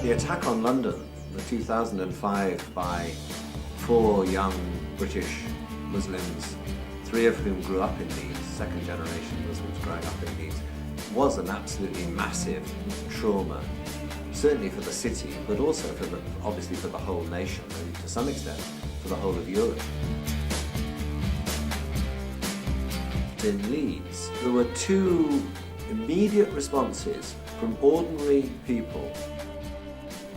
The attack on London, the 2005 by 4 young British Muslims, 3 of whom grew up in Leeds, second generation Muslims growing up in Leeds, was an absolutely massive trauma, certainly for the city, but also obviously for the whole nation, and to some extent for the whole of Europe. In Leeds, there were 2 immediate responses from ordinary people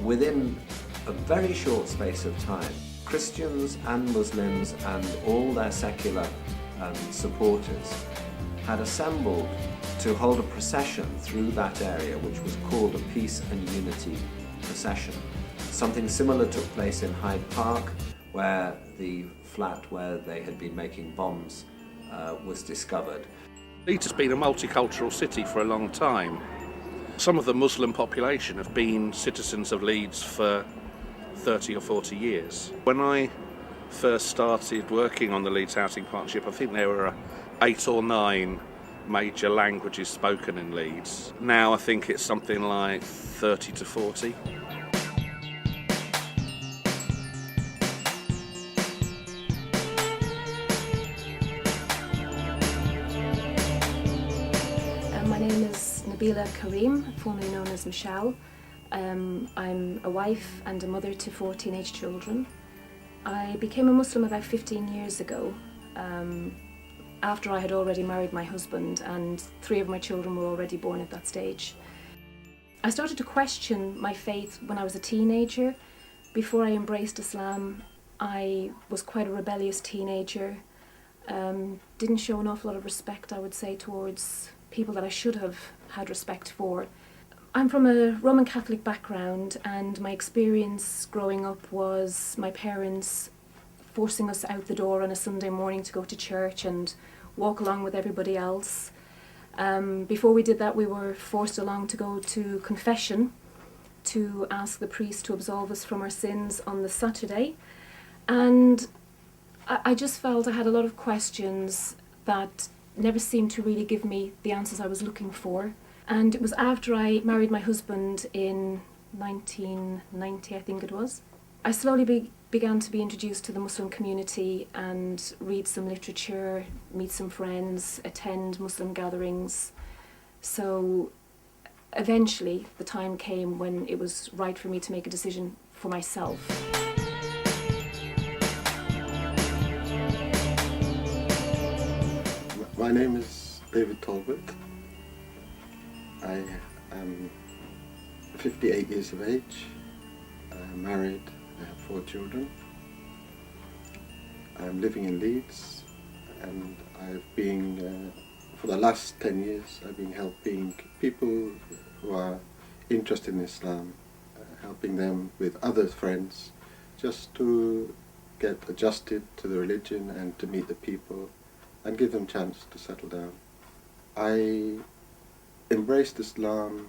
within a very short space of time. Christians and Muslims and all their secular supporters had assembled to hold a procession through that area, which was called a Peace and Unity procession. Something similar took place in Hyde Park, where the flat where they had been making bombs was discovered. Leeds has been a multicultural city for a long time. Some of the Muslim population have been citizens of Leeds for 30 or 40 years. When I first started working on the Leeds Housing Partnership, I think there were 8 or 9 major languages spoken in Leeds. Now I think it's something like 30 to 40. My name is Nabila Karim, formerly known as Michelle. I'm a wife and a mother to 4 teenage children. I became a Muslim about 15 years ago, after I had already married my husband, and 3 of my children were already born at that stage. I started to question my faith when I was a teenager. Before I embraced Islam, I was quite a rebellious teenager, didn't show an awful lot of respect, I would say, towards people that I should have had respect for. I'm from a Roman Catholic background, and my experience growing up was my parents forcing us out the door on a Sunday morning to go to church and walk along with everybody else. Before we did that, we were forced along to go to confession to ask the priest to absolve us from our sins on the Saturday. And I just felt I had a lot of questions that never seemed to really give me the answers I was looking for. And it was after I married my husband in 1990, I think it was. I slowly began to be introduced to the Muslim community and read some literature, meet some friends, attend Muslim gatherings. So eventually the time came when it was right for me to make a decision for myself. My name is David Talbot. I am 58 years of age. I'm married. I have 4 children. I'm living in Leeds, and I've been, for the last 10 years, I've been helping people who are interested in Islam, helping them with other friends, just to get adjusted to the religion and to meet the people and give them a chance to settle down. I embraced Islam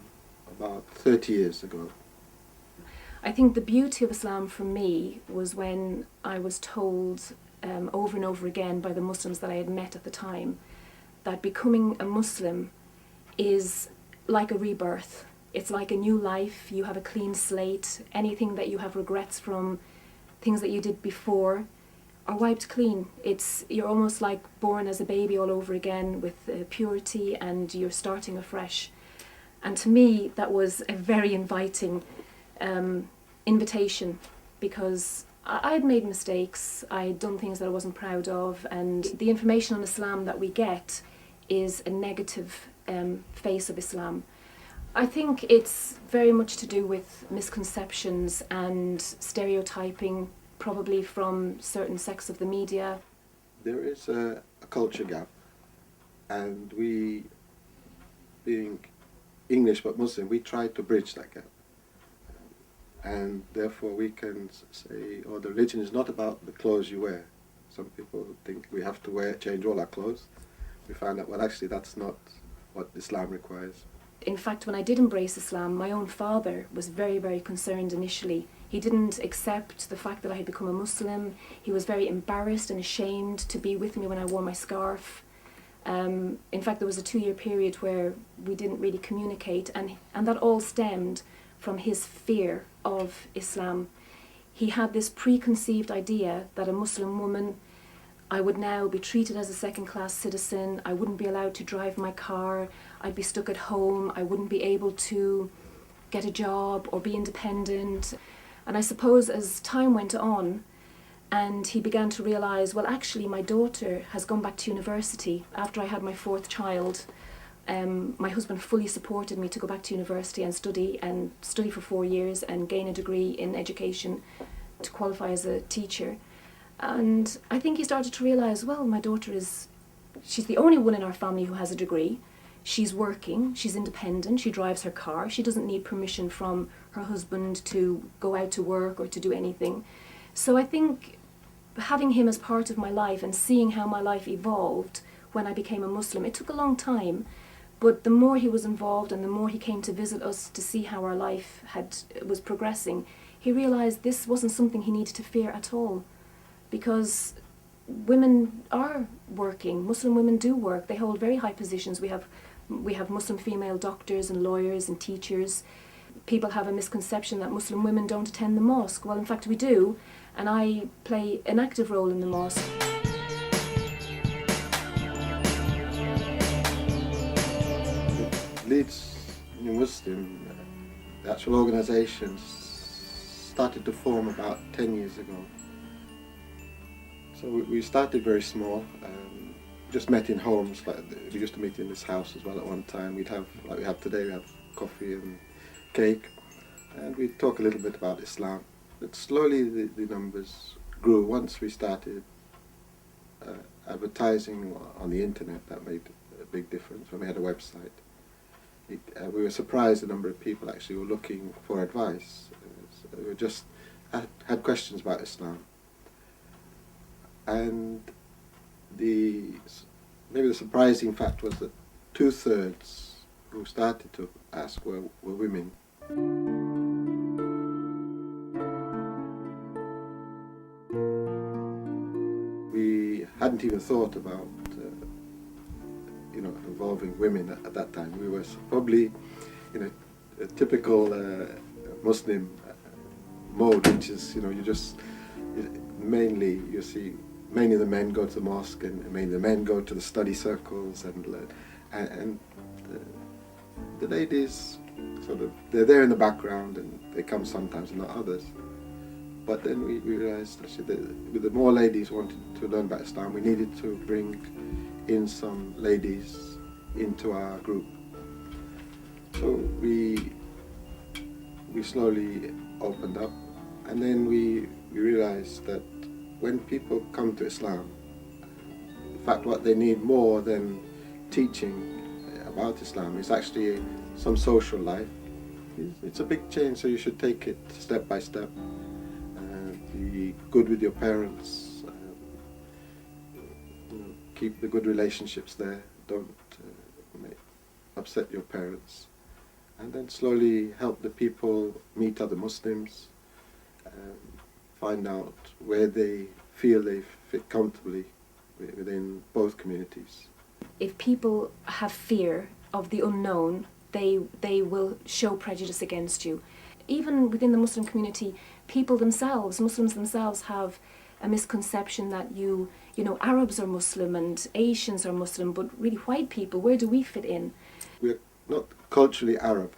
about 30 years ago. I think the beauty of Islam for me was when I was told over and over again by the Muslims that I had met at the time that becoming a Muslim is like a rebirth. It's like a new life. You have a clean slate. Anything that you have regrets from, things that you did before, are wiped clean. You're almost like born as a baby all over again with purity, and you're starting afresh. And to me, that was a very inviting invitation, because I'd made mistakes, I'd done things that I wasn't proud of, and the information on Islam that we get is a negative face of Islam. I think it's very much to do with misconceptions and stereotyping, probably from certain sects of the media. There is a culture gap, and we, being English but Muslim, we try to bridge that gap. And therefore we can say, oh, the religion is not about the clothes you wear. Some people think we have to change all our clothes. We find that, well, actually that's not what Islam requires. In fact, when I did embrace Islam, my own father was very, very concerned initially. He didn't accept the fact that I had become a Muslim. He was very embarrassed and ashamed to be with me when I wore my scarf. In fact, there was a 2-year period where we didn't really communicate, and that all stemmed from his fear of Islam. He had this preconceived idea that a Muslim woman, I would now be treated as a second-class citizen, I wouldn't be allowed to drive my car, I'd be stuck at home, I wouldn't be able to get a job or be independent. And I suppose as time went on and he began to realise, well, actually my daughter has gone back to university. After I had my fourth child, my husband fully supported me to go back to university and study for 4 years and gain a degree in education to qualify as a teacher. And I think he started to realise, well, my daughter she's the only one in our family who has a degree. She's working, she's independent, she drives her car, she doesn't need permission from her husband to go out to work or to do anything. So I think having him as part of my life and seeing how my life evolved when I became a Muslim, it took a long time, but the more he was involved and the more he came to visit us to see how our life was progressing, he realised this wasn't something he needed to fear at all. Because women are working, Muslim women do work, they hold very high positions. We have Muslim female doctors and lawyers and teachers. People have a misconception that Muslim women don't attend the mosque. Well, in fact we do, and I play an active role in the mosque. Leeds New Muslim, the actual organisation started to form about 10 years ago. So we started very small, just met in homes, like we used to meet in this house as well at one time. We'd have, like we have today, we have coffee and cake, and we'd talk a little bit about Islam. But slowly the numbers grew. Once we started advertising on the internet, that made a big difference. When we had a website, we were surprised the number of people actually were looking for advice. So we just had questions about Islam. And maybe the surprising fact was that 2/3 who started to ask were women. We hadn't even thought about involving women at that time. We were probably in a typical Muslim mode, which is mainly the men go to the mosque, and mainly the men go to the study circles, and the ladies they're there in the background, and they come sometimes and not others. But then we realized actually that with the more ladies wanted to learn about Islam, we needed to bring in some ladies into our group. So we slowly opened up, and then we realized that when people come to Islam, in fact what they need more than teaching about Islam is actually some social life. It's a big change, so you should take it step by step. Be good with your parents, keep the good relationships there, don't upset your parents, and then slowly help the people meet other Muslims, find out where they feel they fit comfortably within both communities. If people have fear of the unknown, they will show prejudice against you. Even within the Muslim community, Muslims themselves have a misconception that Arabs are Muslim and Asians are Muslim, but really white people, where do we fit in? We're not culturally Arab.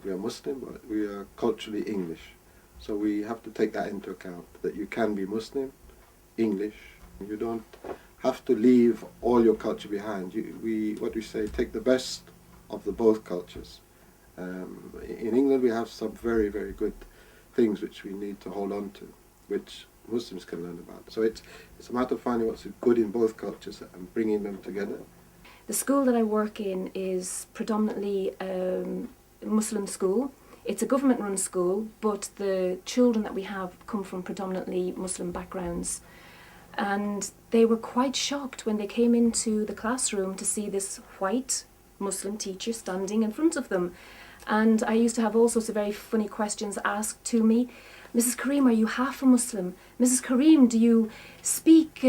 We are Muslim, but we are culturally English. So we have to take that into account, that you can be Muslim, English. You don't have to leave all your culture behind. What we say, take the best of the both cultures. In England we have some very, very good things which we need to hold on to, which Muslims can learn about. So it's a matter of finding what's good in both cultures and bringing them together. The school that I work in is predominantly a Muslim school. It's a government-run school, but the children that we have come from predominantly Muslim backgrounds. And they were quite shocked when they came into the classroom to see this white Muslim teacher standing in front of them. And I used to have all sorts of very funny questions asked to me. Mrs. Kareem, are you half a Muslim? Mrs. Kareem, do you speak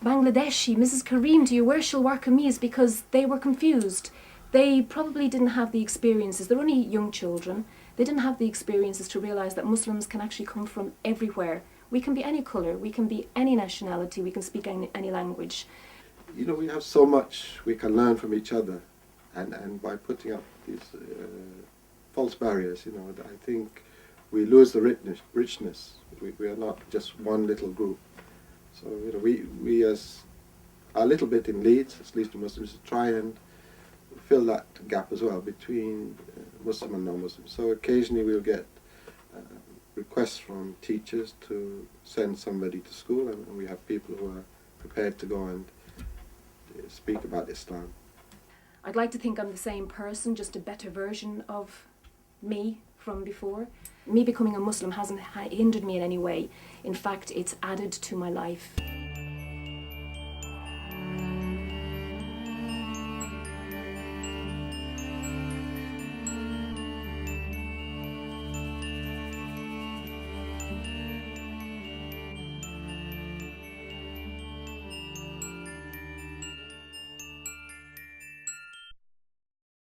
Bangladeshi? Mrs. Kareem, do you wear shalwar kameez? Because they were confused. They probably didn't have the experiences. They're only young children. They didn't have the experiences to realise that Muslims can actually come from everywhere. We can be any colour, we can be any nationality, we can speak any language. You know, we have so much we can learn from each other, and by putting up these false barriers, you know, I think we lose the richness. We are not just one little group. So, you know, we as a little bit in Leeds, as Leeds Muslims, try and fill that gap as well between Muslim and non-Muslim. So occasionally we'll get requests from teachers to send somebody to school, and we have people who are prepared to go and speak about Islam. I'd like to think I'm the same person, just a better version of me from before. Me becoming a Muslim hasn't hindered me in any way. In fact, it's added to my life.